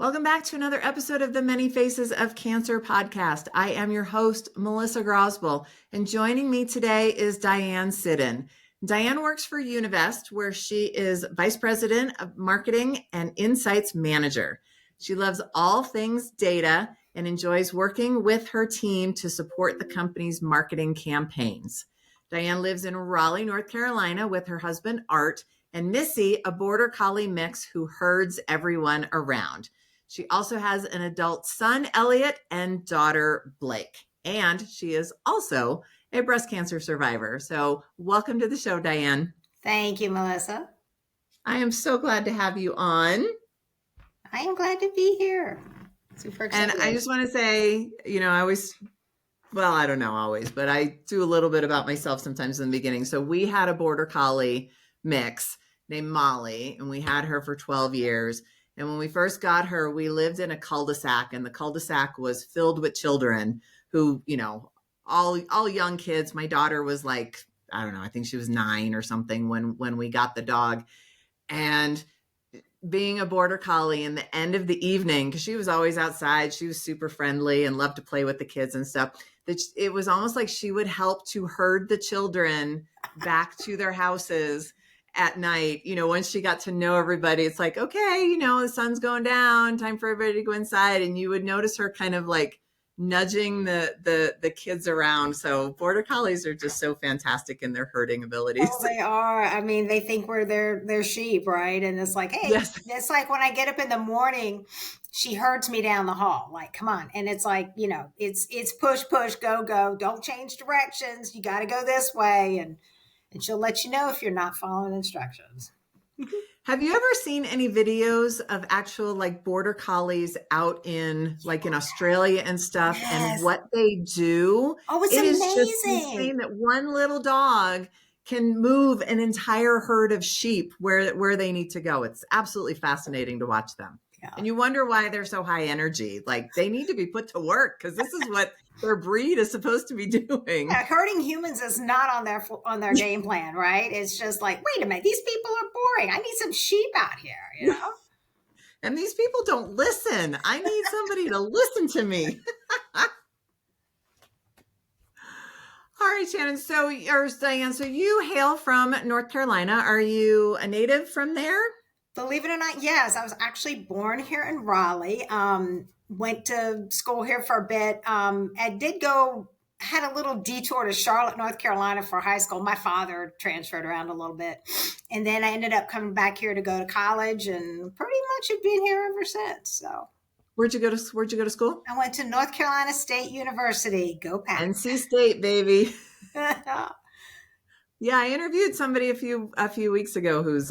Welcome back to another episode of the Many Faces of Cancer podcast. I am your host, Melissa Grosboll, and joining me today is Diane Sidden. Diane works for Univest, where she is Vice President of Marketing and Insights Manager. She loves all things data and enjoys working with her team to support the company's marketing campaigns. Diane lives in Raleigh, North Carolina with her husband, Art, and Missy, a border collie mix who herds everyone around. She also has an adult son, Elliot, and daughter, Blake. And she is also a breast cancer survivor. So welcome to the show, Diane. Thank you, Melissa. I am so glad to have you on. I am glad to be here. Super excited. And I just want to say, I don't know always, but I do a little bit about myself sometimes in the beginning. So we had a border collie mix named Molly, and we had her for 12 years. And when we first got her, we lived in a cul-de-sac, and the cul-de-sac was filled with children who, all young kids. My daughter was like, I don't know, I think she was 9 or something when we got the dog. And being a border collie in the end of the evening, because she was always outside, she was super friendly and loved to play with the kids and stuff. It was almost like she would help to herd the children back to their houses at night. Once she got to know everybody, it's like, okay, the sun's going down, time for everybody to go inside. And you would notice her kind of like nudging the kids around. So border collies are just so fantastic in their herding abilities. Oh, they are. I mean, they think we're their sheep, right? And it's like, hey, yes. It's like when I get up in the morning, she herds me down the hall. Like, come on. And it's like, it's push, go. Don't change directions. You got to go this way. And she'll let you know if you're not following instructions. Have you ever seen any videos of actual like border collies out in like in Australia and stuff? Yes. And what they do? Oh, it's amazing. It is just insane that one little dog can move an entire herd of sheep where they need to go. It's absolutely fascinating to watch them. Yeah. And you wonder why they're so high energy. Like they need to be put to work because this is what their breed is supposed to be doing. Yeah, herding humans is not on their game plan, right? It's just like, wait a minute, these people are boring. I need some sheep out here, And these people don't listen. I need somebody to listen to me. All right, Shannon. Diane, so you hail from North Carolina. Are you a native from there? Believe it or not, yes. I was actually born here in Raleigh. Went to school here for a bit. Had a little detour to Charlotte, North Carolina for high school. My father transferred around a little bit. And then I ended up coming back here to go to college and pretty much have been here ever since. So Where'd you go to school? I went to North Carolina State University. Go Pack. NC State, baby. Yeah, I interviewed somebody a few weeks ago who went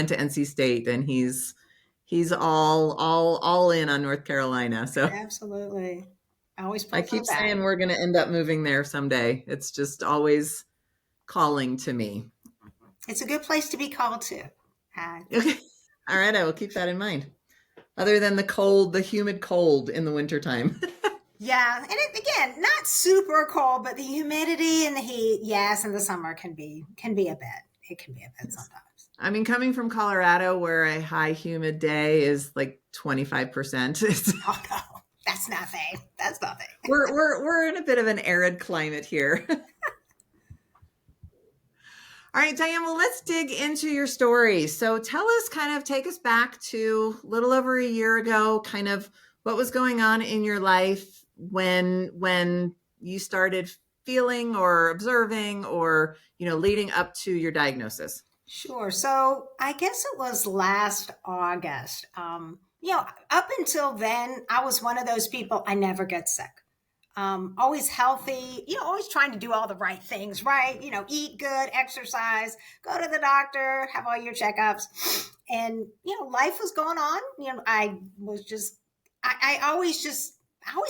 to NC State, and he's all in on North Carolina. So absolutely. I keep saying we're going to end up moving there someday. It's just always calling to me. It's a good place to be called to. Okay. All right. I will keep that in mind. Other than the humid cold in the wintertime. Yeah. And again, not super cold, but the humidity and the heat, yes, in the summer can be a bit. It can be a bit sometimes. I mean, coming from Colorado where a high humid day is like 25%. Oh no. That's nothing. That's nothing. We're in a bit of an arid climate here. All right, Diane, well, let's dig into your story. So take us back to a little over a year ago, kind of what was going on in your life when you started feeling or observing or, leading up to your diagnosis. Sure. So I guess it was last August. Up until then, I was one of those people, I never get sick. Always healthy, always trying to do all the right things, right? Eat good, exercise, go to the doctor, have all your checkups. And, life was going on. I always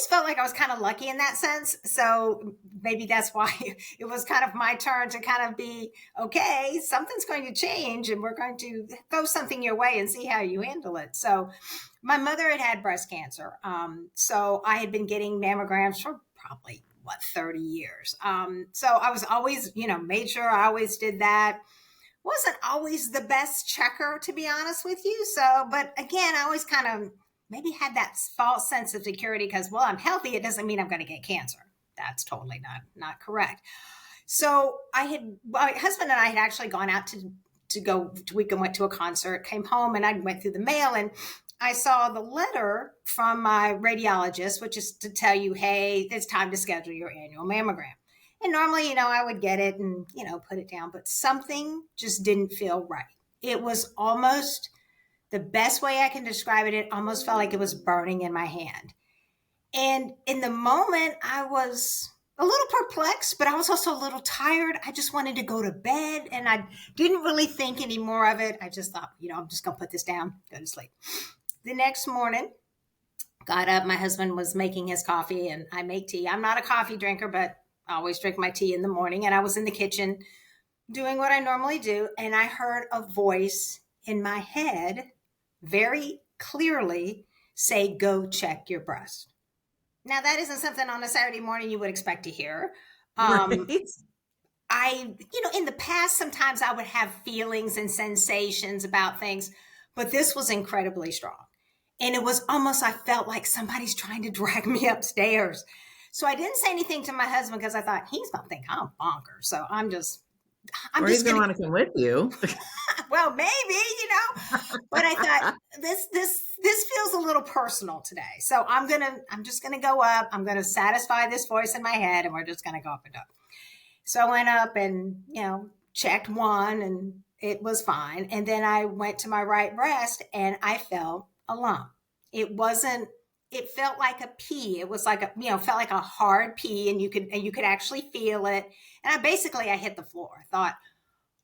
felt like I was kind of lucky in that sense. So maybe that's why it was kind of my turn to kind of be, okay, something's going to change and we're going to throw something your way and see how you handle it. So my mother had breast cancer. So I had been getting mammograms for probably 30 years. So I was always, made sure I always did that. wasn't always the best checker, to be honest with you. So, but again, I always kind of maybe had that false sense of security because, well, I'm healthy. It doesn't mean I'm going to get cancer. That's totally not correct. So my husband and I had actually gone out to go to week and went to a concert, came home, and I went through the mail and I saw the letter from my radiologist, which is to tell you, hey, it's time to schedule your annual mammogram. And normally, I would get it and, put it down, but something just didn't feel right. It was almost the best way I can describe it. It almost felt like it was burning in my hand. And in the moment, I was a little perplexed, but I was also a little tired. I just wanted to go to bed and I didn't really think any more of it. I just thought, I'm just going to put this down, go to sleep. The next morning, got up. My husband was making his coffee and I make tea. I'm not a coffee drinker, but I always drink my tea in the morning. And I was in the kitchen doing what I normally do. And I heard a voice in my head very clearly say, go check your breast. Now, that isn't something on a Saturday morning you would expect to hear. Right. In the past, sometimes I would have feelings and sensations about things, but this was incredibly strong. And it was almost, I felt like somebody's trying to drag me upstairs. So I didn't say anything to my husband because I thought he's going to think I'm bonkers. So I'm just he's going to want to come with you. Well, maybe, but I thought this feels a little personal today. So I'm just going to go up. I'm going to satisfy this voice in my head and we're just going to go up and up. So I went up and, checked one and it was fine. And then I went to my right breast and I felt a lump. It felt like a pee. It was like felt like a hard pee and you could actually feel it. And I hit the floor. I thought,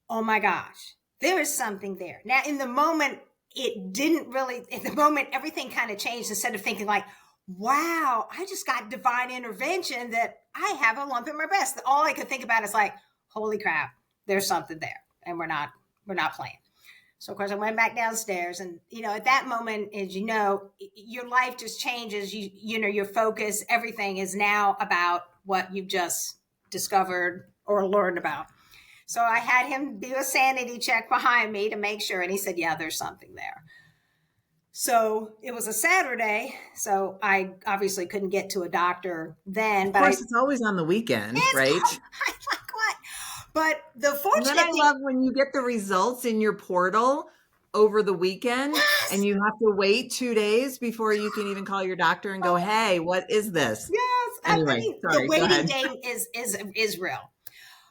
oh my gosh, there is something there. Now in the moment, everything kind of changed. Instead of thinking like, wow, I just got divine intervention that I have a lump in my breast. All I could think about is like, holy crap, there's something there. And we're not playing. So of course I went back downstairs and, at that moment, as your life just changes. Your focus, everything is now about what you've just discovered or learned about. So I had him do a sanity check behind me to make sure. And he said, yeah, there's something there. So it was a Saturday. So I obviously couldn't get to a doctor then. Of course, it's always on the weekend, right? I'm like, what? But the fortunate thing, I love when you get the results in your portal over the weekend. Yes. And you have to wait 2 days before you can even call your doctor and go, hey, what is this? Yes. Anyway, sorry, the waiting game is real.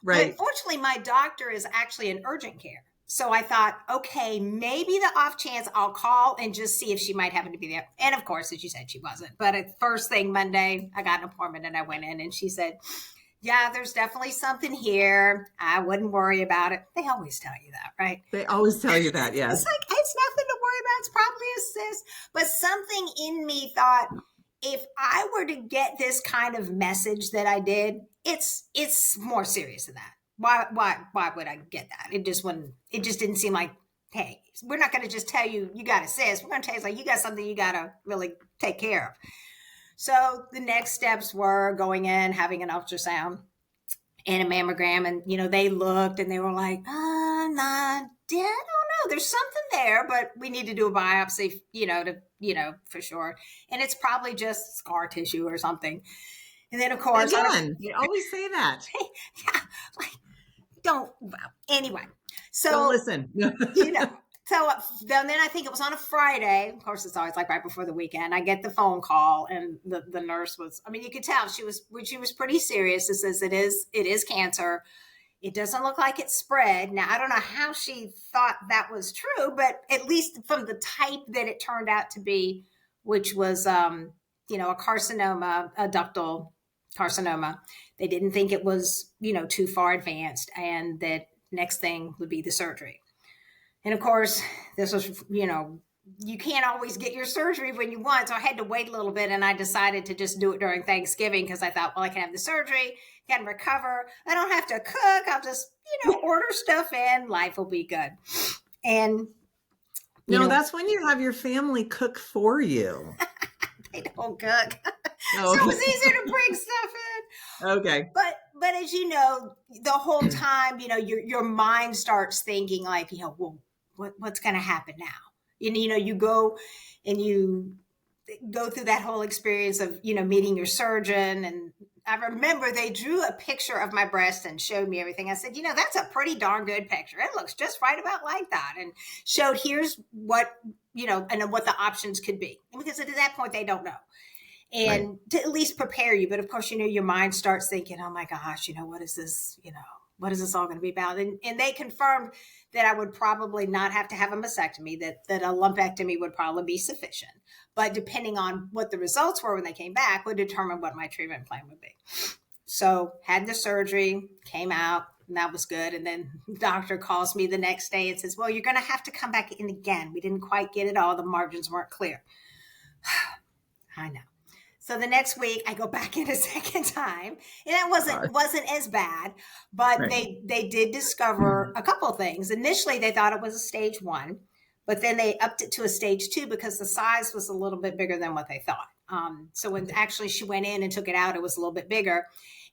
Right. But fortunately, my doctor is actually in urgent care. So I thought, okay, maybe the off chance I'll call and just see if she might happen to be there. And of course, as you said, she wasn't. But at first thing Monday, I got an appointment and I went in and she said, yeah, there's definitely something here. I wouldn't worry about it. They always tell you that, right? They always tell you that, yes. It's like, it's nothing to worry about. It's probably a cyst. But something in me thought, if I were to get this kind of message that I did, it's more serious than that. Why would I get that? It just didn't seem like, hey, we're not going to just tell you got a cyst. We're going to tell you like you got something you got to really take care of. So the next steps were going in, having an ultrasound and a mammogram. And, they looked and they were like, I don't know. There's something there, but we need to do a biopsy, for sure. And it's probably just scar tissue or something. And then of course, again, you always say that. Yeah, anyway. So don't listen. So then I think it was on a Friday. Of course, it's always like right before the weekend. I get the phone call and the nurse was, you could tell she was pretty serious. It says it is cancer. It doesn't look like it's spread. Now, I don't know how she thought that was true, but at least from the type that it turned out to be, which was, a carcinoma, a ductal carcinoma. They didn't think it was, too far advanced and that next thing would be the surgery. And of course, this was, you can't always get your surgery when you want. So I had to wait a little bit and I decided to just do it during Thanksgiving because I thought, well, I can have the surgery, can recover. I don't have to cook. I'll just, order stuff in. Life will be good. And that's when you have your family cook for you. They don't cook. Oh. So it was easier to bring stuff in. Okay. But but as you know, the whole time, your mind starts thinking like, well, what's going to happen now? And, you go and you go through that whole experience of, meeting your surgeon. And I remember they drew a picture of my breast and showed me everything. I said, that's a pretty darn good picture. It looks just right about like that. And showed here's what, and what the options could be. And because at that point, they don't know. And right. To at least prepare you. But of course, your mind starts thinking, oh my gosh, what is this, what is this all going to be about? And they confirmed that I would probably not have to have a mastectomy, that a lumpectomy would probably be sufficient. But depending on what the results were when they came back would determine what my treatment plan would be. So had the surgery, came out, and that was good. And then the doctor calls me the next day and says, well, you're going to have to come back in again. We didn't quite get it all. The margins weren't clear. I know. So the next week I go back in a second time, and it wasn't as bad, but right. they did discover a couple of things. Initially, they thought it was a stage 1, but then they upped it to a stage 2 because the size was a little bit bigger than what they thought. So when actually she went in and took it out, it was a little bit bigger,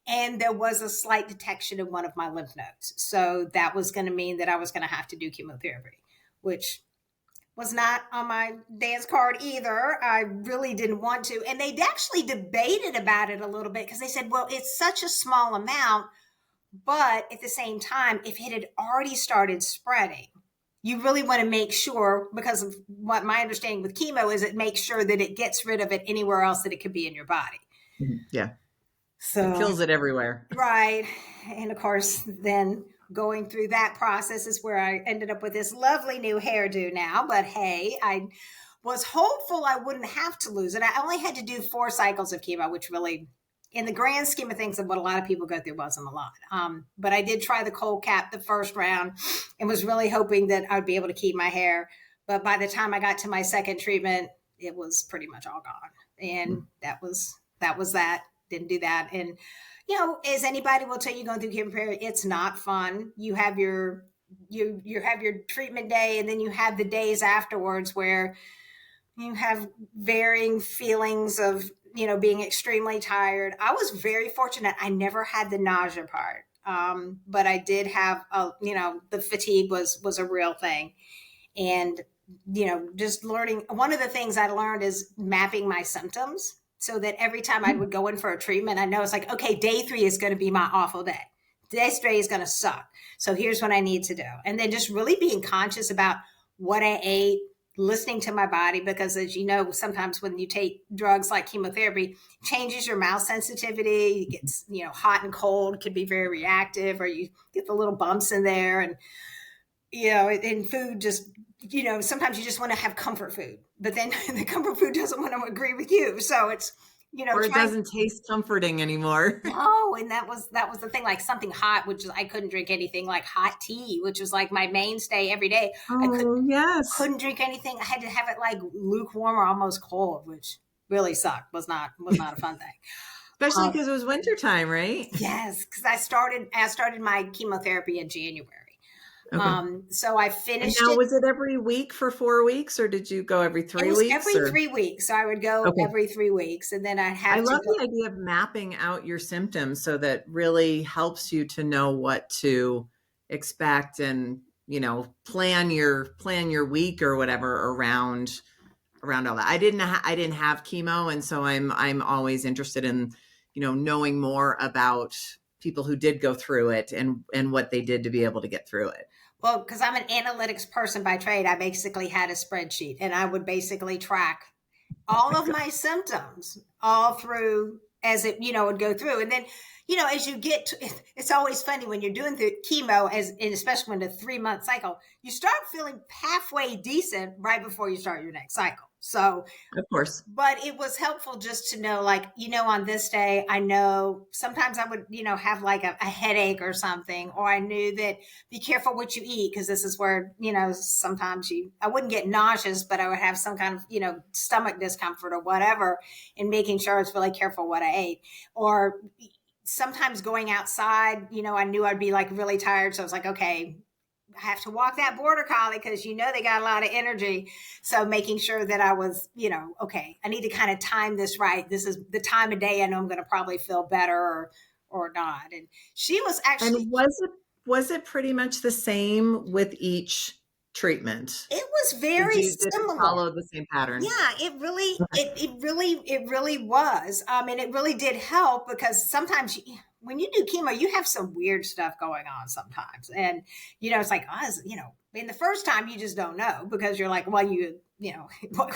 and there was a slight detection in one of my lymph nodes. So that was going to mean that I was going to have to do chemotherapy, which was not on my dance card either. I really didn't want to. And they'd actually debated about it a little bit because they said, well, it's such a small amount, but at the same time, if it had already started spreading, you really want to make sure, because of what my understanding with chemo is, it makes sure that it gets rid of it anywhere else that it could be in your body. Yeah. So it kills it everywhere. Right. And of course, then going through that process is where I ended up with this lovely new hairdo now. But hey, I was hopeful I wouldn't have to lose it. I only had to do 4 cycles of chemo, which really, in the grand scheme of things, of what a lot of people go through, wasn't a lot. But I did try the cold cap the first round and was really hoping that I'd be able to keep my hair. But by the time I got to my second treatment, it was pretty much all gone. And that was that. Didn't do that. And as anybody will tell you, going through chemotherapy, it's not fun. You have your you have your treatment day, and then you have the days afterwards where you have varying feelings of being extremely tired. I was very fortunate. I never had the nausea part, but I did have the fatigue was a real thing, and just learning. One of the things I learned is mapping my symptoms, so that every time I would go in for a treatment, I know it's like, okay, day 3 is going to be my awful day. This day is going to suck. So here's what I need to do. And then just really being conscious about what I ate, listening to my body, because as you know, sometimes when you take drugs like chemotherapy, changes your mouth sensitivity. It gets, hot and cold, can be very reactive, or you get the little bumps in there. And, and food just, sometimes you just want to have comfort food, but then the comfort food doesn't want to agree with you. So it's, or it doesn't taste comforting anymore. No. And that was the thing, like something hot, which is, I couldn't drink anything like hot tea, which was like my mainstay every day. I couldn't drink anything. I had to have it like lukewarm or almost cold, which really sucked. Was not a fun thing. Especially because it was wintertime, right? Yes. Cause I started my chemotherapy in January. Okay. So I finished. And now, was it every week for 4 weeks, or did you go every 3 weeks? Every 3 weeks. So I would go every 3 weeks, and then I'd have. I love the idea of mapping out your symptoms, so that really helps you to know what to expect, and plan your week or whatever around all that. I didn't have chemo, and so I'm always interested in knowing more about people who did go through it and what they did to be able to get through it. Well, because I'm an analytics person by trade, I basically had a spreadsheet, and I would basically track all of my symptoms all through as it, would go through. And then, as you get to, it's always funny when you're doing the chemo, and especially when the 3-month cycle, you start feeling halfway decent right before you start your next cycle. So, of course, but it was helpful just to know, like, on this day, I know sometimes I would, have like a headache or something, or I knew that be careful what you eat. Cause this is where, sometimes I wouldn't get nauseous, but I would have some kind of, stomach discomfort or whatever, and making sure I was really careful what I ate. Or sometimes going outside, I knew I'd be like really tired. So I was like, okay, I have to walk that border collie because they got a lot of energy. So making sure that I was, okay, I need to kind of time this right. This is the time of day I know I'm going to probably feel better, or or not. And she was And actually, was it pretty much the same with each treatment? it was very Did it similar. follow the same pattern? Yeah, it really, Okay. it really was. And it really did help because sometimes when you do chemo, you have some weird stuff going on sometimes. And, it's like, in the first time you just don't know because you're like, well,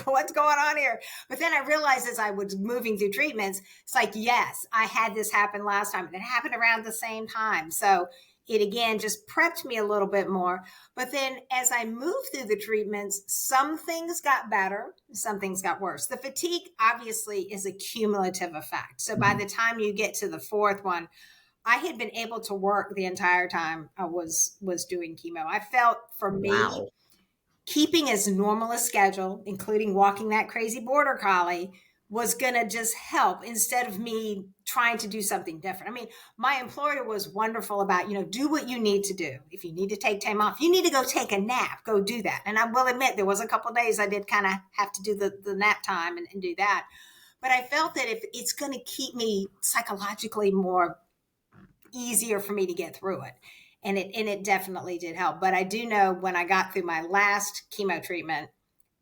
what's going on here? But then I realized as I was moving through treatments, it's like, yes, I had this happen last time and it happened around the same time. So it again just prepped me a little bit more. But then as I moved through the treatments, some things got better, some things got worse. The fatigue obviously is a cumulative effect. So by the time you get to the fourth one, I had been able to work the entire time I was doing chemo. I felt for me, Wow. keeping as normal a schedule, including walking that crazy border collie, was going to just help instead of me trying to do something different. I mean, my employer was wonderful about, do what you need to do. If you need to take time off, you need to go take a nap, go do that. And I will admit, there was a couple of days I did kind of have to do the nap time and do that. But I felt that if it's going to keep me psychologically more easier for me to get through it. And it definitely did help. But I do know when I got through my last chemo treatment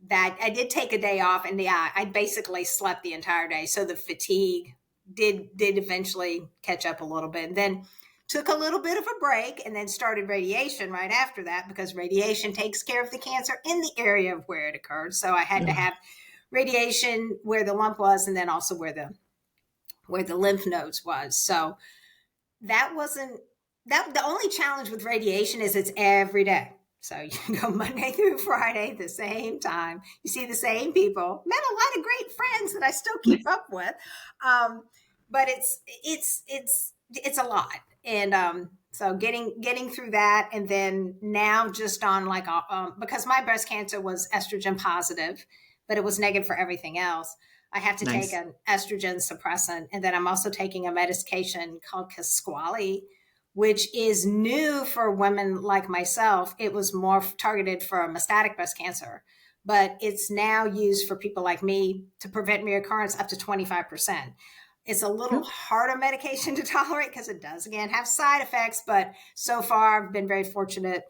that I did take a day off, and yeah, I basically slept the entire day. So the fatigue did eventually catch up a little bit. And then took a little bit of a break and then started radiation right after that because radiation takes care of the cancer in the area of where it occurred. So I had to have radiation where the lump was and then also where the lymph nodes was. So that wasn't that the only challenge with radiation is it's every day. So you go Monday through Friday, the same time. You see the same people. Met a lot of great friends that I still keep up with, but it's a lot. And so getting through that, and then now just on like because my breast cancer was estrogen positive, but it was negative for everything else. I have to take Nice. an estrogen suppressant, and then I'm also taking a medication called Kisqali, which is new for women like myself. It was more targeted for metastatic breast cancer, but it's now used for people like me to prevent reoccurrence up to 25%. It's a little harder medication to tolerate because it does, again, have side effects, but so far I've been very fortunate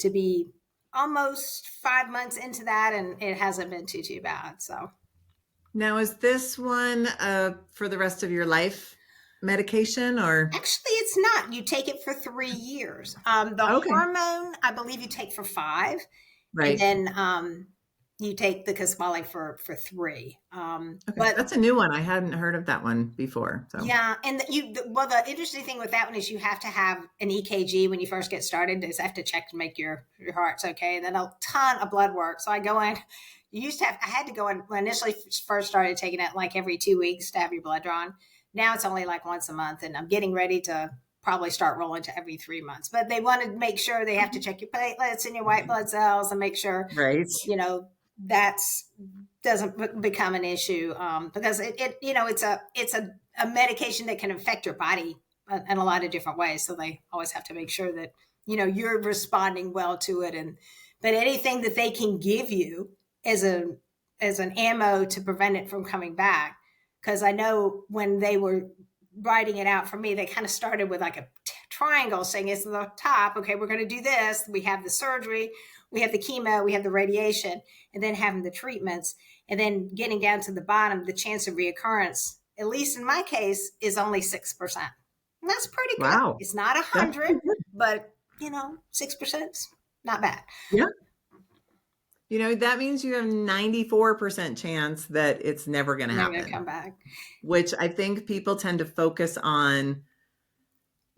to be almost 5 months into that, and it hasn't been too bad. So Now, is this one for the rest of your life medication or? actually, it's not. You take it for 3 years. The Okay. hormone, I believe, you take for 5, and Right. then you take the Kisqali for 3. Okay. But That's a new one. I hadn't heard of that one before. So, yeah, and the interesting thing with that one is you have to have an EKG when you first get started. Is have to check to make your heart's okay, and then a ton of blood work. So I go in. I had to go in when I initially first started taking it like every 2 weeks to have your blood drawn. Now it's only like once a month, and I'm getting ready to probably start rolling to every 3 months. But they want to make sure they have to check your platelets and your white blood cells and make sure right. that's doesn't become an issue because it's a medication that can affect your body in a lot of different ways. So they always have to make sure that you're responding well to it, and but anything that they can give you as an ammo to prevent it from coming back. Because I know when they were writing it out for me, they kind of started with like a triangle saying it's the top. Okay, we're going to do this. We have the surgery, we have the chemo, we have the radiation, and then having the treatments, and then getting down to the bottom, the chance of reoccurrence, at least in my case, is only 6%. And that's pretty good. Wow. It's not That's 100, pretty good. but 6% is not bad. Yeah. That means you have 94% chance that it's never going to They're going to happen, come back. which I think people tend to focus on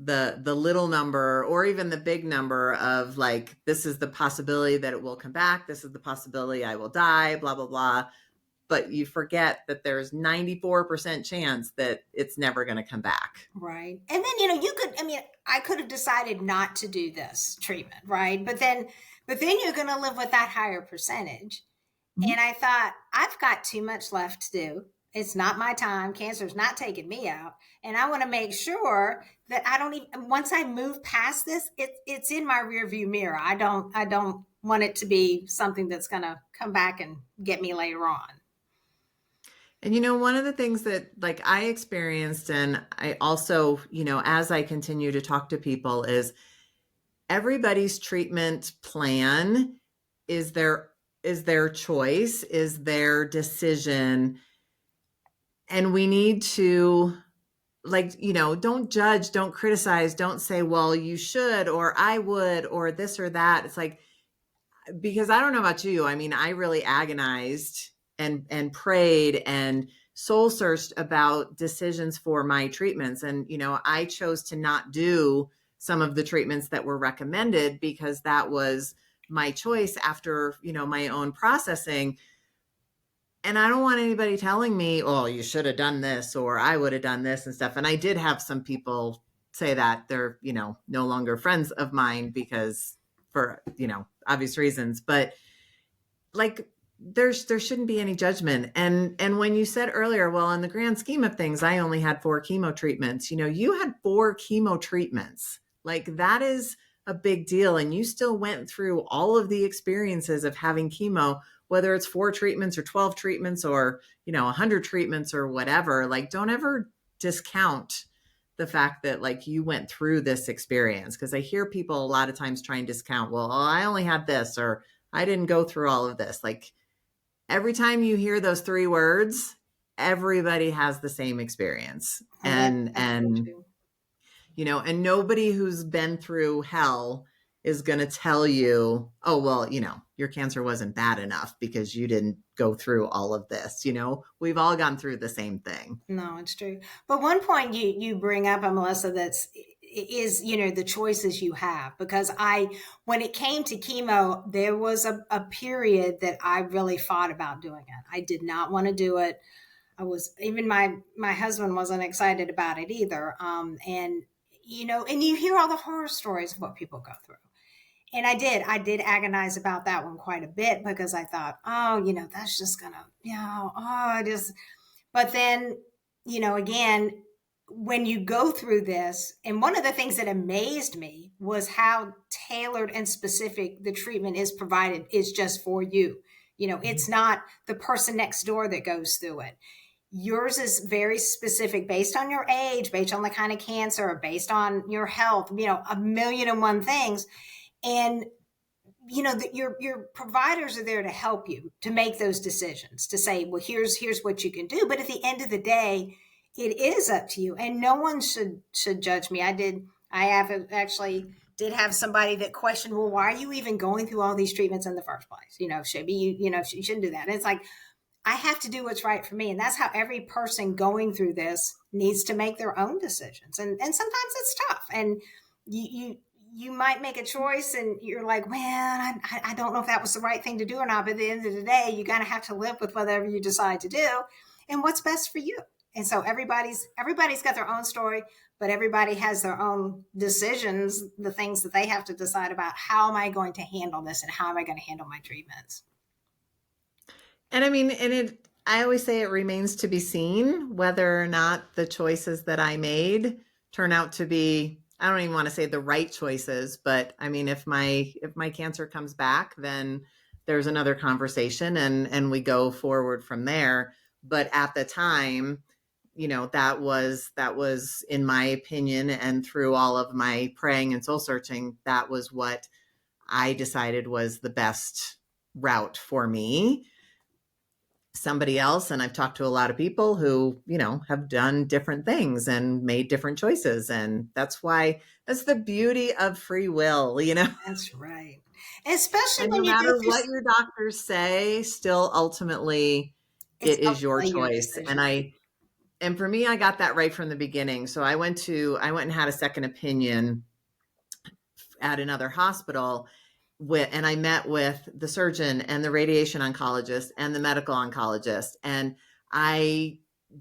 the little number or even the big number of like, this is the possibility that it will come back. This is the possibility I will die, blah, blah, blah. But you forget that there's 94% chance that it's never going to come back. Right. And then, I could have decided not to do this treatment, right? But then you're going to live with that higher percentage. Mhm. And I thought, I've got too much left to do. It's not my time. Cancer's not taking me out. And I want to make sure that I don't even, once I move past this, it's in my rear view mirror. I don't want it to be something that's going to come back and get me later on. And one of the things that like I experienced, and I also, as I continue to talk to people, is everybody's treatment plan is their choice, is their decision. And we need to, like, don't judge, don't criticize, don't say, well, you should, or I would, or this or that. It's like, because I don't know about you. I mean, I really agonized and prayed and soul searched about decisions for my treatments. And, I chose to not do some of the treatments that were recommended because that was my choice after, my own processing. And I don't want anybody telling me, oh, you should have done this or I would have done this and stuff. And I did have some people say that they're, no longer friends of mine because for, obvious reasons. But like there shouldn't be any judgment. And when you said earlier, well, in the grand scheme of things, I only had 4 chemo treatments. You had 4 chemo treatments. Like that is a big deal. And you still went through all of the experiences of having chemo, whether it's 4 treatments or 12 treatments or, 100 treatments or whatever. Like don't ever discount the fact that like you went through this experience. Cause I hear people a lot of times try and discount, well, oh, I only had this, or I didn't go through all of this. Like every time you hear those 3 words, everybody has the same experience. That's so And true. and nobody who's been through hell is going to tell you, oh, well, your cancer wasn't bad enough because you didn't go through all of this. We've all gone through the same thing. No, it's true. But one point you bring up, Melissa, that's is the choices you have, because when it came to chemo, there was a period that I really fought about doing it. I did not want to do it. I was, even my husband wasn't excited about it either. And and you hear all the horror stories of what people go through. And I did agonize about that one quite a bit, because I thought, oh, that's just gonna, I just, but then, again, when you go through this, and one of the things that amazed me was how tailored and specific the treatment is provided, is just for you. It's not the person next door that goes through it. Yours is very specific, based on your age, based on the kind of cancer, based on your health, a million and one things. And your providers are there to help you to make those decisions, to say, well, here's what you can do. But at the end of the day, it is up to you, and no one should judge me. I have actually did have somebody that questioned, well, why are you even going through all these treatments in the first place? Should be you shouldn't do that. And it's like, I have to do what's right for me. And that's how every person going through this needs to make their own decisions. And sometimes it's tough. And you might make a choice and you're like, man, I don't know if that was the right thing to do or not. But at the end of the day, you gotta have to live with whatever you decide to do and what's best for you. And so everybody's got their own story, but everybody has their own decisions, the things that they have to decide about. How am I going to handle this, and how am I going to handle my treatments? And I mean, I always say it remains to be seen whether or not the choices that I made turn out to be, I don't even want to say the right choices, but I mean, if my cancer comes back, then there's another conversation and we go forward from there. But at the time, that was in my opinion, and through all of my praying and soul searching, that was what I decided was the best route for me. Somebody else, and I've talked to a lot of people who have done different things and made different choices, and that's the beauty of free will. That's right. Especially And no when you go matter through, what your doctors say, still ultimately it's it is your ultimately your choice. decision. And for me, I got that right from the beginning. So I went and had a second opinion at another hospital, and I met with the surgeon and the radiation oncologist and the medical oncologist. And I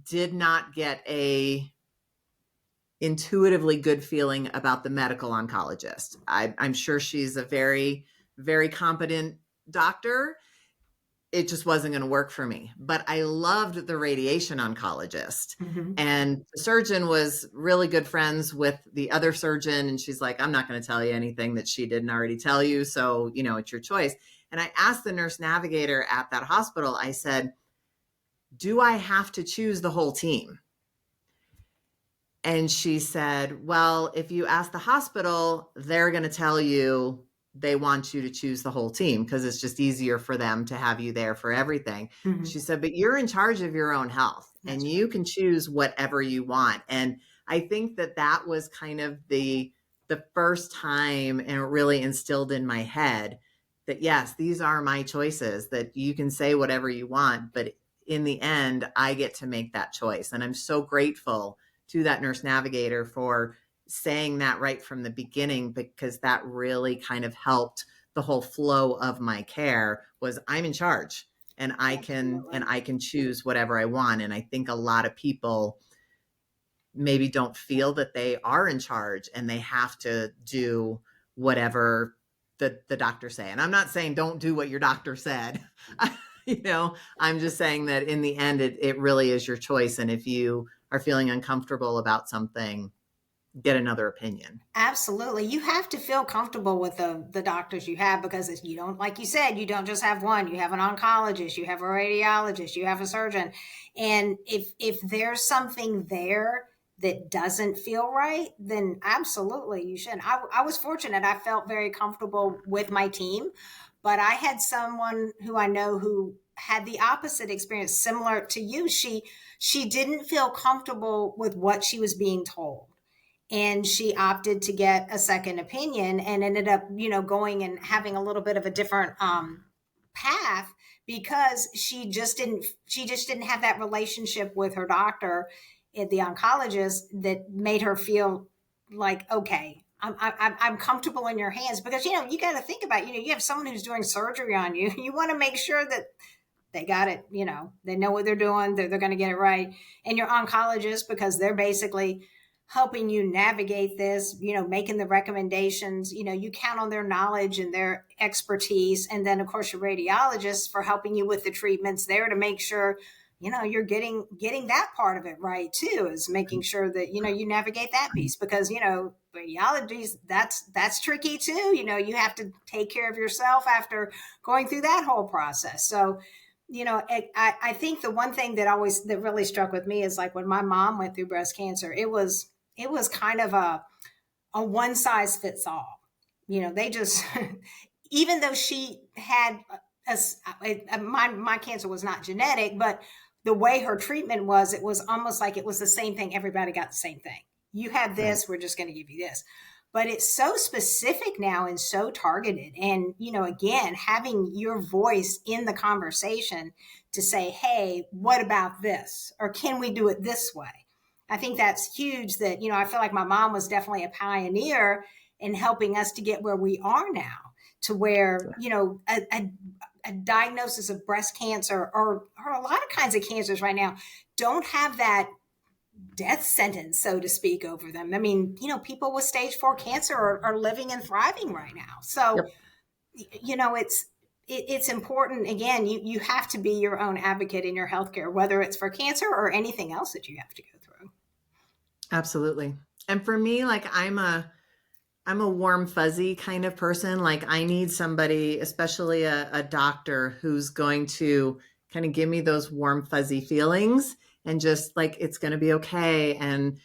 did not get a intuitively good feeling about the medical oncologist. I'm sure she's a very, very competent doctor. It just wasn't going to work for me. But I loved the radiation oncologist. Mm-hmm. And the surgeon was really good friends with the other surgeon. And she's like, I'm not going to tell you anything that she didn't already tell you. So, it's your choice. And I asked the nurse navigator at that hospital, I said, do I have to choose the whole team? And she said, well, if you ask the hospital, they're going to tell you they want you to choose the whole team because it's just easier for them to have you there for everything. Mhm. She said, but you're in charge of your own health and That's you can choose whatever you want. And I think that that was kind of the first time, and it really instilled in my head that yes, these are my choices, that you can say whatever you want, but in the end, I get to make that choice. And I'm so grateful to that nurse navigator for saying that right from the beginning, because that really kind of helped the whole flow of my care. Was I'm in charge and absolutely. I can choose whatever I want. And I think a lot of people maybe don't feel that they are in charge and they have to do whatever the doctor say. And I'm not saying don't do what your doctor said. I'm just saying that in the end, it really is your choice. And if you are feeling uncomfortable about something, get another opinion. Absolutely. You have to feel comfortable with the doctors you have, because you don't, like you said, you don't just have one. You have an oncologist, you have a radiologist, you have a surgeon. And if there's something there that doesn't feel right, then absolutely you should. I was fortunate. I felt very comfortable with my team, but I had someone who I know who had the opposite experience, similar to you. She didn't feel comfortable with what she was being told, and she opted to get a second opinion and ended up going and having a little bit of a different path, because she just didn't have that relationship with her doctor, the oncologist, that made her feel like, okay, I'm comfortable in your hands. Because you got to think about, you have someone who's doing surgery on you. You want to make sure that they got it, they know what they're doing, they're going to get it right. And your oncologist, because they're basically helping you navigate this, making the recommendations, you count on their knowledge and their expertise. And then of course your radiologist for helping you with the treatments there to make sure, you're getting that part of it right too, is making sure that, you navigate that piece. Because, radiology, that's tricky too. You have to take care of yourself after going through that whole process. So, I think the one thing that really struck with me is, like, when my mom went through breast cancer, it was kind of a one size fits all. They just even though she had my cancer was not genetic, but the way her treatment was, it was almost like it was the same thing. Everybody got the same thing. You have Right. this, we're just going to give you this. But it's so specific now and so targeted. And, again, having your voice in the conversation to say, hey, what about this? Or can we do it this way? I think that's huge. That, I feel like my mom was definitely a pioneer in helping us to get where we are now, to where, a diagnosis of breast cancer, or a lot of kinds of cancers right now, don't have that death sentence, so to speak, over them. I mean, people with stage 4 cancer are living and thriving right now. So, Yep. it's important. Again, you have to be your own advocate in your healthcare, whether it's for cancer or anything else that you have to go through. Absolutely. And for me, like I'm a warm, fuzzy kind of person. Like I need somebody, especially a doctor, who's going to kind of give me those warm, fuzzy feelings and just like, it's going to be okay. And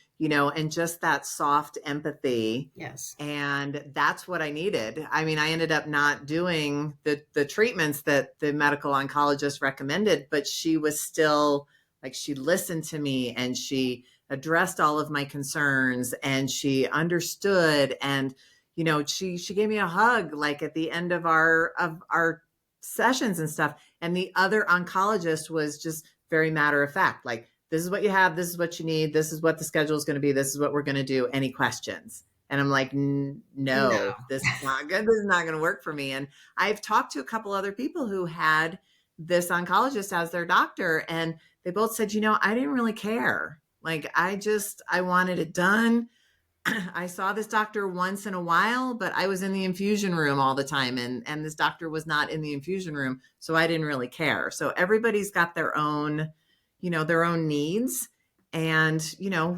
just that soft empathy. Yes. And that's what I needed. I mean, I ended up not doing the treatments that the medical oncologist recommended, but she was still like, she listened to me and she addressed all of my concerns and she understood. And she gave me a hug like at the end of our sessions and stuff. And the other oncologist was just very matter of fact, like, this is what you have, this is what you need, this is what the schedule is going to be, this is what we're going to do, any questions? And I'm like, No. no, this is not good, this is not going to work for me. And I've talked to a couple other people who had this oncologist as their doctor, and they both said, I didn't really care. Like, I wanted it done. I saw this doctor once in a while, but I was in the infusion room all the time, and this doctor was not in the infusion room, so I didn't really care. So everybody's got their own, their own needs, and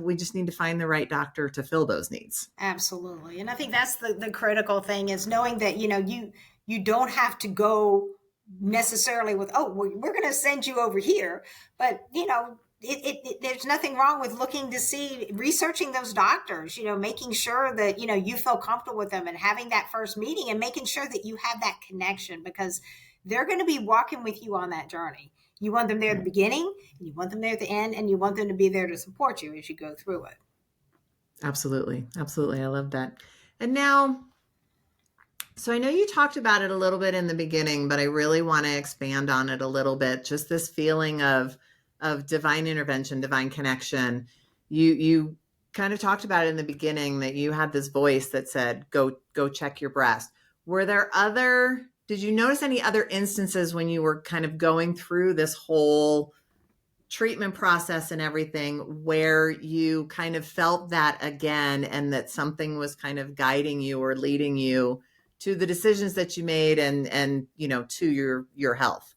we just need to find the right doctor to fill those needs. Absolutely. And I think that's the critical thing, is knowing that, you don't have to go necessarily with, oh, we're going to send you over here. But, there's nothing wrong with looking to see, researching those doctors, making sure that, you feel comfortable with them and having that first meeting and making sure that you have that connection, because they're going to be walking with you on that journey. You want them there at the beginning, and you want them there at the end, and you want them to be there to support you as you go through it. Absolutely. Absolutely. I love that. And now, so I know you talked about it a little bit in the beginning, but I really want to expand on it a little bit. Just this feeling of divine intervention, divine connection. You kind of talked about it in the beginning that you had this voice that said, go check your breast. Were there other, did you notice any other instances when you were kind of going through this whole treatment process and everything where you kind of felt that again, and that something was kind of guiding you or leading you to the decisions that you made and to your health?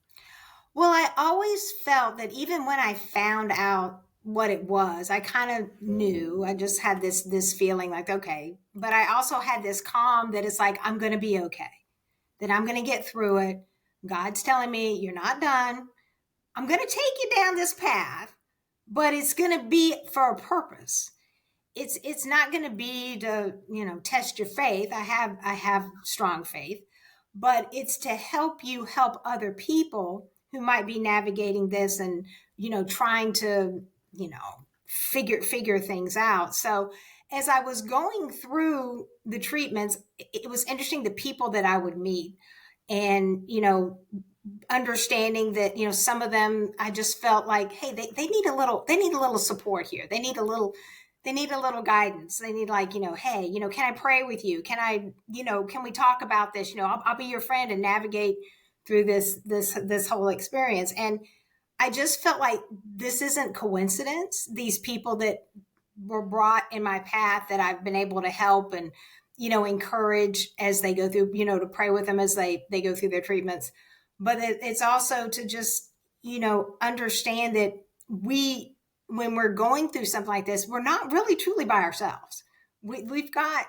Well, I always felt that even when I found out what it was, I kind of knew. I just had this feeling like, okay, but I also had this calm that it's like, I'm going to be okay, that I'm going to get through it. God's telling me you're not done. I'm going to take you down this path, but it's going to be for a purpose. It's not going to be to, test your faith. I have strong faith, but it's to help you help other people who might be navigating this and, trying to, figure things out. So as I was going through the treatments, it was interesting, the people that I would meet, and, understanding that, some of them, I just felt like, hey, they need a little support here. They need a little guidance. They need, like, hey, can I pray with you? Can we talk about this? I'll be your friend and navigate through this whole experience. And I just felt like this isn't coincidence. These people that were brought in my path that I've been able to help and, encourage as they go through, to pray with them as they go through their treatments. But it's also to just, understand that when we're going through something like this, we're not really truly by ourselves. We've got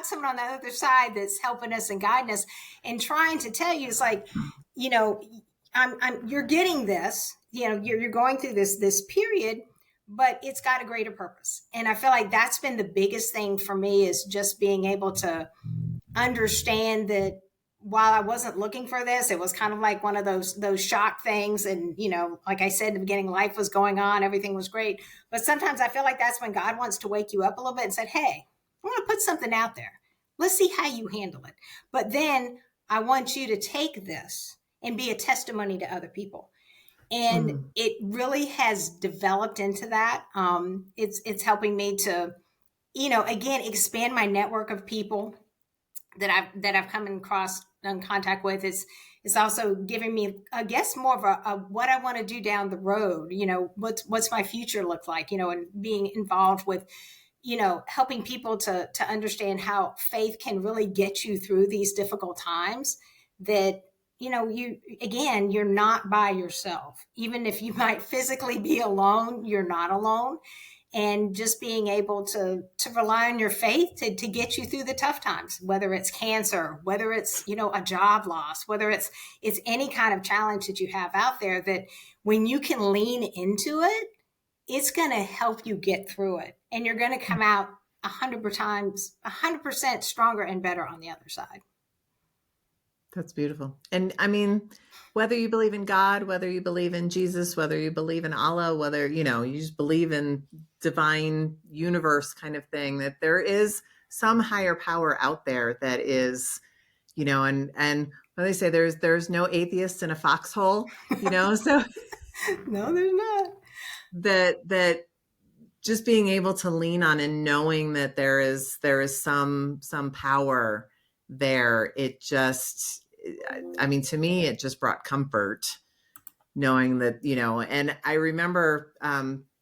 someone on the other side that's helping us and guiding us and trying to tell you, it's like, you know, you're getting this, you're going through this period, but it's got a greater purpose. And I feel like that's been the biggest thing for me, is just being able to understand that while I wasn't looking for this, it was kind of like one of those shock things. And, like I said in the beginning, life was going on, everything was great. But sometimes I feel like that's when God wants to wake you up a little bit and said, hey, I want to put something out there. Let's see how you handle it. But then I want you to take this and be a testimony to other people. And it really has developed into that. It's helping me to, again, expand my network of people that I've come across in contact with. Is also giving me, I guess, more of a what I want to do down the road. What's my future look like? And being involved with, helping people to understand how faith can really get you through these difficult times. That you're not by yourself. Even if you might physically be alone, you're not alone. And just being able to rely on your faith to get you through the tough times, whether it's cancer, whether it's, a job loss, whether it's any kind of challenge that you have out there, that when you can lean into it, it's going to help you get through it. And you're going to come out 100% stronger and better on the other side. That's beautiful. And I mean, whether you believe in God, whether you believe in Jesus, whether you believe in Allah, whether, you just believe in divine universe kind of thing, that there is some higher power out there that is, and when they say there's no atheist in a foxhole, so No, there's not. that just being able to lean on and knowing that there is some power there, it just, I mean, to me, it just brought comfort knowing that, and I remember,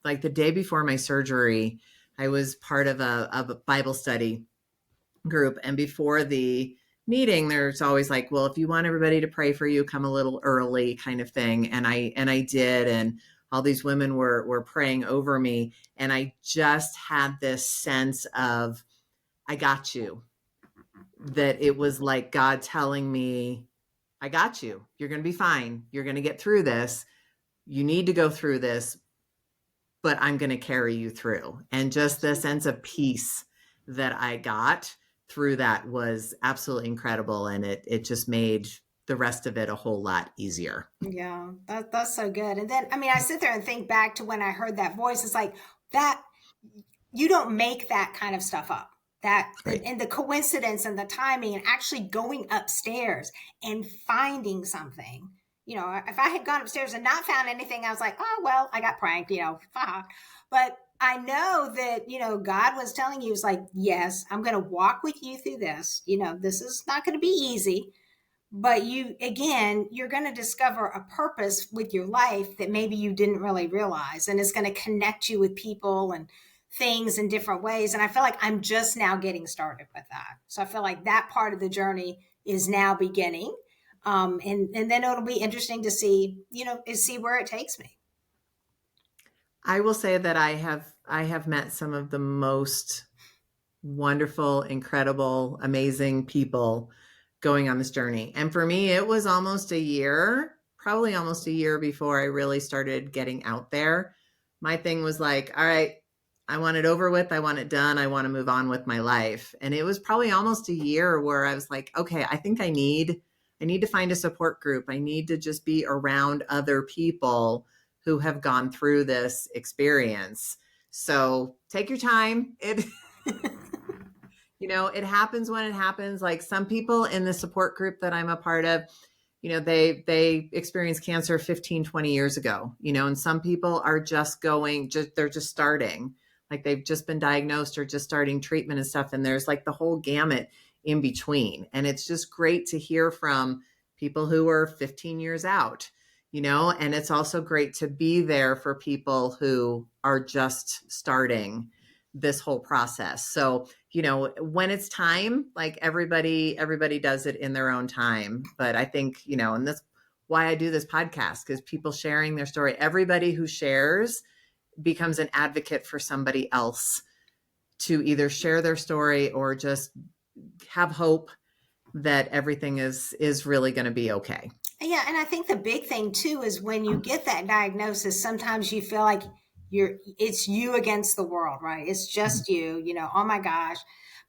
like the day before my surgery, I was part of a Bible study group. And before the meeting, there's always like, well, if you want everybody to pray for you, come a little early kind of thing. And I did. And all these women were praying over me. And I just had this sense of, I got you. That it was like God telling me, I got you. You're going to be fine. You're going to get through this. You need to go through this, but I'm going to carry you through. And just the sense of peace that I got through that was absolutely incredible. And it just made the rest of it a whole lot easier. Yeah, that's so good. And then, I mean, I sit there and think back to when I heard that voice. It's like that, you don't make that kind of stuff up. That, Right. and the coincidence and the timing and actually going upstairs and finding something. You know, if I had gone upstairs and not found anything, I was like, oh, well, I got pranked, you know. But I know that, you know, God was telling you, it's like, yes, I'm going to walk with you through this. You know, this is not going to be easy, but you, again, you're going to discover a purpose with your life that maybe you didn't really realize, and it's going to connect you with people and things in different ways. And I feel like I'm just now getting started with that, so I feel like that part of the journey is now beginning. And then it'll be interesting to see, you know, is see where it takes me. I will say that I have met some of the most wonderful, incredible, amazing people going on this journey. And for me, it was almost a year, probably almost a year before I really started getting out there. My thing was like, all right, I want it over with. I want it done. I want to move on with my life. And it was probably almost a year where I was like, okay, I think I need to find a support group. I need to just be around other people who have gone through this experience. So take your time. It happens when it happens. Like some people in the support group that I'm a part of, they experienced cancer 15, 20 years ago, and some people are they're just starting, like they've just been diagnosed or just starting treatment and stuff. And there's like the whole gamut in between. And it's just great to hear from people who are 15 years out, and it's also great to be there for people who are just starting this whole process. So, when it's time, like everybody does it in their own time. But I think, and that's why I do this podcast, because people sharing their story, everybody who shares becomes an advocate for somebody else to either share their story or just have hope that everything is really going to be okay. Yeah, and I think the big thing too is when you get that diagnosis, sometimes you feel like it's you against the world, right? It's just you know, oh my gosh.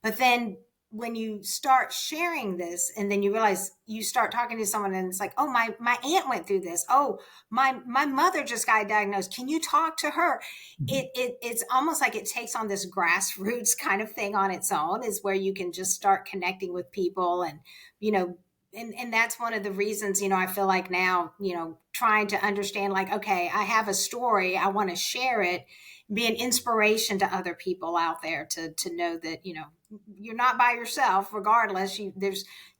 But then when you start sharing this and then you realize you start talking to someone and it's like, oh, my aunt went through this. Oh, my mother just got diagnosed. Can you talk to her? It's almost like it takes on this grassroots kind of thing on its own, is where you can just start connecting with people. And, you know, and that's one of the reasons, I feel like now, trying to understand, like, okay, I have a story, I want to share it, be an inspiration to other people out there to know that, you're not by yourself. Regardless,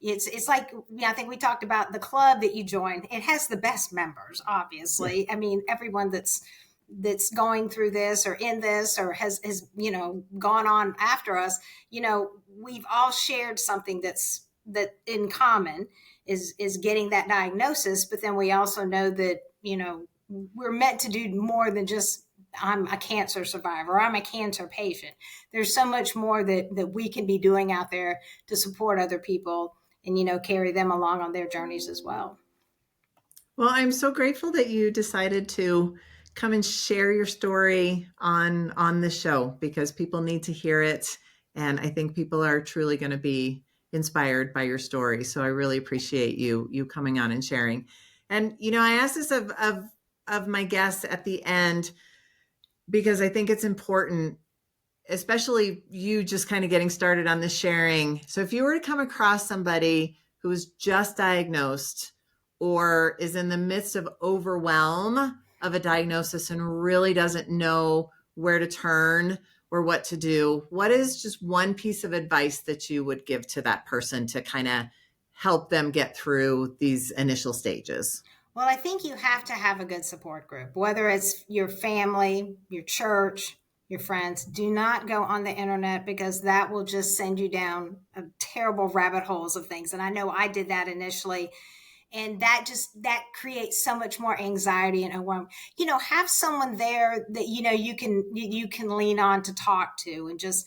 it's like, I think we talked about the club that you join. It has the best members, obviously. I mean, everyone that's going through this or in this or has gone on after us, we've all shared something that in common is getting that diagnosis. But then we also know that, we're meant to do more than just, I'm a cancer survivor, I'm a cancer patient. There's so much more that we can be doing out there to support other people and, carry them along on their journeys as well. Well, I'm so grateful that you decided to come and share your story on the show, because people need to hear it. And I think people are truly going to be inspired by your story. So I really appreciate you coming on and sharing. And, I asked this of my guests at the end, because I think it's important, especially you just kind of getting started on this sharing. So if you were to come across somebody who is just diagnosed or is in the midst of overwhelm of a diagnosis and really doesn't know where to turn or what to do, what is just one piece of advice that you would give to that person to kind of help them get through these initial stages? Well, I think you have to have a good support group, whether it's your family, your church, your friends. Do not go on the internet, because that will just send you down a terrible rabbit holes of things. And I know I did that initially. And that creates so much more anxiety and overwhelm. Have someone there that, you can lean on to talk to and just,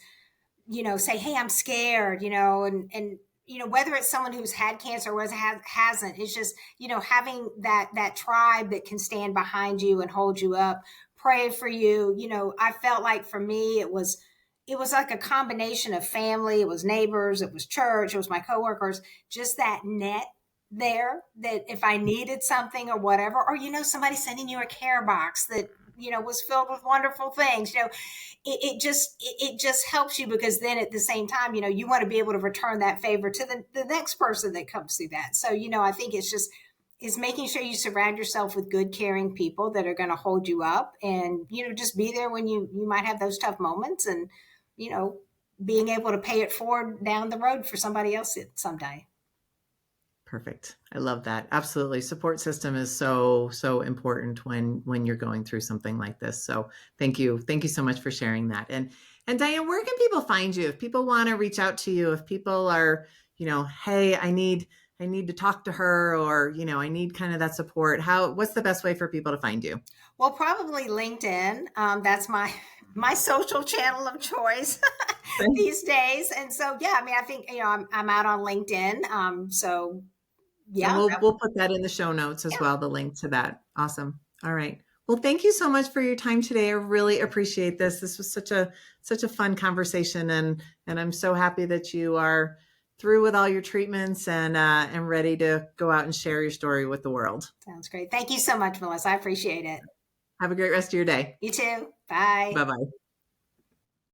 say, hey, I'm scared, and whether it's someone who's had cancer or hasn't, it's just, having that tribe that can stand behind you and hold you up, pray for you. I felt like for me, it was like a combination of family. It was neighbors, it was church, it was my coworkers, just that net there, that if I needed something or whatever, or somebody sending you a care box that was filled with wonderful things. It just helps you, because then at the same time, you want to be able to return that favor to the next person that comes through that. So I think it's making sure you surround yourself with good, caring people that are going to hold you up, and just be there when you might have those tough moments, and you know being able to pay it forward down the road for somebody else someday. Perfect. I love that. Absolutely. Support system is so, so important when you're going through something like this. So thank you. Thank you so much for sharing that. And Diane, where can people find you if people want to reach out to you, if people are, hey, I need to talk to her, or, I need kind of that support. What's the best way for people to find you? Well, probably LinkedIn. That's my social channel of choice these days. And so, yeah, I mean, I think I'm out on LinkedIn. So And yeah, we'll put that in the show notes as yeah. well, the link to that. Awesome. All right. Well, thank you so much for your time today. I really appreciate this. This was such a fun conversation, and I'm so happy that you are through with all your treatments and ready to go out and share your story with the world. Sounds great. Thank you so much, Melissa. I appreciate it. Have a great rest of your day. You too. Bye. Bye bye.